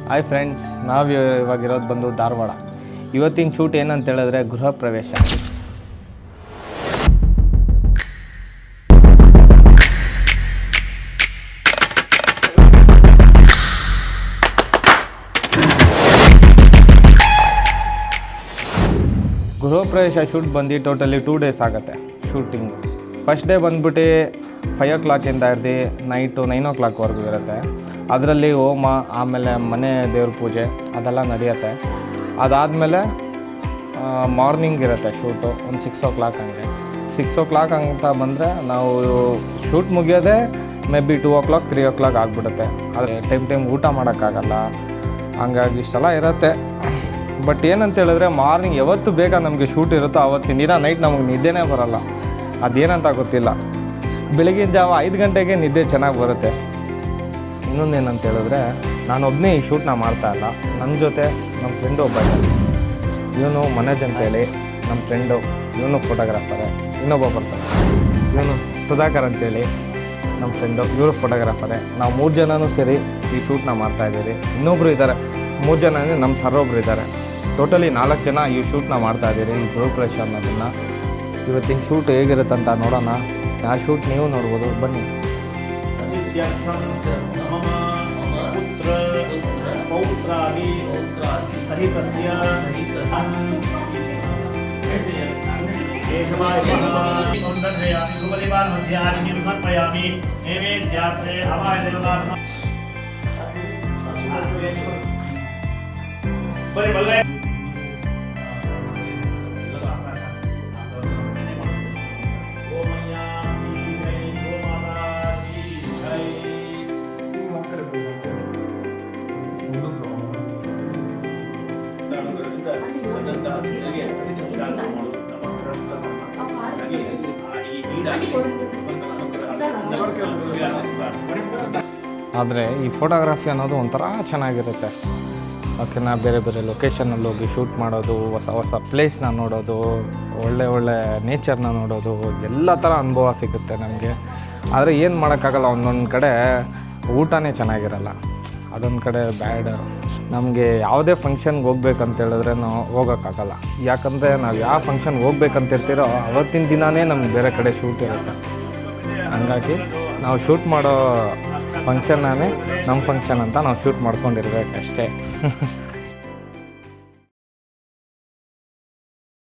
Hi friends, ನಾವು ಇವಾಗಿರೋದು ಬಂದು ಧಾರವಾಡ. ಇವತ್ತಿನ ಶೂಟ್ ಏನಂತ ಹೇಳಿದ್ರೆ ಗೃಹ ಪ್ರವೇಶ. ಗೃಹ ಪ್ರವೇಶ ಶೂಟ್ ಬಂದು ಟೋಟಲಿ 2 days ಆಗುತ್ತೆ ಶೂಟಿಂಗು. ಫಸ್ಟ್ ಡೇ ಬಂದ್ಬಿಟ್ಟು 5 o'clock ಹಿಡ್ದು ನೈಟು 9 o'clock ಇರುತ್ತೆ. ಅದರಲ್ಲಿ ಹೋಮ, ಆಮೇಲೆ ಮನೆ ದೇವ್ರ ಪೂಜೆ ಅದೆಲ್ಲ ನಡೆಯುತ್ತೆ. ಅದಾದಮೇಲೆ ಮಾರ್ನಿಂಗ್ ಇರುತ್ತೆ ಶೂಟು, ಒಂದು 6 o'clock ಹಂಗೆ. 6 o'clock ಅಂತ ಬಂದರೆ ನಾವು shoot ಮುಗಿಯೋದೇ may be 2 o'clock 3 o'clock ಆಗಿಬಿಡುತ್ತೆ. ಆದರೆ ಟೈಮ್ ಊಟ ಮಾಡೋಕ್ಕಾಗಲ್ಲ, ಹಂಗಾಗಿ ಇಷ್ಟೆಲ್ಲ ಇರುತ್ತೆ. ಬಟ್ ಏನಂತ ಹೇಳಿದ್ರೆ ಮಾರ್ನಿಂಗ್ ಯಾವತ್ತು ಬೇಗ ನಮಗೆ ಶೂಟ್ ಇರುತ್ತೋ ಆವತ್ತಿನ ದಿನ ನೈಟ್ ನಮಗೆ ನಿದ್ದೆನೇ ಬರೋಲ್ಲ. ಅದೇನಂತ ಗೊತ್ತಿಲ್ಲ. ಬೆಳಗಿನ ಜಾವ 5 ಗಂಟೆಗೆ ನಿದ್ದೆ ಚೆನ್ನಾಗಿ ಬರುತ್ತೆ. ಇನ್ನೊಂದೇನಂತ ಹೇಳಿದ್ರೆ ನಾನೊಬ್ಬನೇ ಈ ಶೂಟ್ನ ಮಾಡ್ತಾಯಿಲ್ಲ, ನನ್ನ ಜೊತೆ ನಮ್ಮ ಫ್ರೆಂಡು ಒಬ್ಬ ಇದ್ದಾನೆ. ಇವನು ಮನೋಜ್ ಅಂತೇಳಿ ನಮ್ಮ ಫ್ರೆಂಡು, ಇವನು ಫೋಟೋಗ್ರಾಫರೇ. ಇನ್ನೊಬ್ಬ ಬರ್ತಾನೆ, ಇವನು ಸುಧಾಕರ್ ಅಂತೇಳಿ ನಮ್ಮ ಫ್ರೆಂಡು, ಇವರು ಫೋಟೋಗ್ರಾಫರೇ. ನಾವು 3 ಜನನೂ ಸೇರಿ ಈ ಶೂಟ್ನ ಮಾಡ್ತಾಯಿದ್ದೀವಿ. ಇನ್ನೊಬ್ಬರು ಇದ್ದಾರೆ, 3 ಜನ ಅಂದರೆ ನಮ್ಮ ಸರ್ ಒಬ್ಬರು ಇದ್ದಾರೆ. ಟೋಟಲಿ 4 ಜನ ಈ ಶೂಟ್ನ ಮಾಡ್ತಾಯಿದ್ದೀರಿ, ಈ ಗೃಹ ಪ್ರವೇಶ ಅನ್ನೋದನ್ನು. ಇವತ್ತಿನ ಶೂಟ್ ಹೇಗಿರುತ್ತೆ ಅಂತ ನೋಡೋಣ. ಆ ಶೂಟ್ ನೀವು ನೋಡ್ಬೋದು, ಬನ್ನಿ. ಆದರೆ ಈ ಫೋಟೋಗ್ರಫಿ ಅನ್ನೋದು ಒಂಥರ ಚೆನ್ನಾಗಿರುತ್ತೆ. ಓಕೆನಾ, ಬೇರೆ ಬೇರೆ ಲೊಕೇಶನಲ್ಲಿ ಹೋಗಿ ಶೂಟ್ ಮಾಡೋದು, ಹೊಸ ಹೊಸ ಪ್ಲೇಸ್ನ ನೋಡೋದು, ಒಳ್ಳೆ ನೇಚರ್ನ ನೋಡೋದು, ಎಲ್ಲ ಥರ ಅನುಭವ ಸಿಗುತ್ತೆ ನಮಗೆ. ಆದರೆ ಏನು ಮಾಡೋಕ್ಕಾಗಲ್ಲ, ಒಂದೊಂದು ಕಡೆ ಊಟನೇ ಚೆನ್ನಾಗಿರಲ್ಲ, ಅದೊಂದು ಕಡೆ ಬ್ಯಾಡ್. ನಮಗೆ ಯಾವುದೇ ಫಂಕ್ಷನ್ಗೆ ಹೋಗ್ಬೇಕಂತ ಹೇಳಿದ್ರೆ ನಾವು ಹೋಗೋಕ್ಕಾಗಲ್ಲ. ಯಾಕಂದರೆ ನಾವು ಯಾವ ಫಂಕ್ಷನ್ಗೆ ಹೋಗ್ಬೇಕಂತಿರ್ತೀರೋ ಅವತ್ತಿನ ದಿನವೇ ನಮ್ಗೆ ಬೇರೆ ಕಡೆ ಶೂಟ್ ಇರುತ್ತೆ. ಹಂಗಾಗಿ ನಾವು ಶೂಟ್ ಮಾಡೋ ಫಂಕ್ಷನ್ನೇ ನಮ್ಮ ಫಂಕ್ಷನ್ ಅಂತ ನಾವು ಶೂಟ್ ಮಾಡ್ಕೊಂಡಿರ್ಬೇಕಷ್ಟೇ.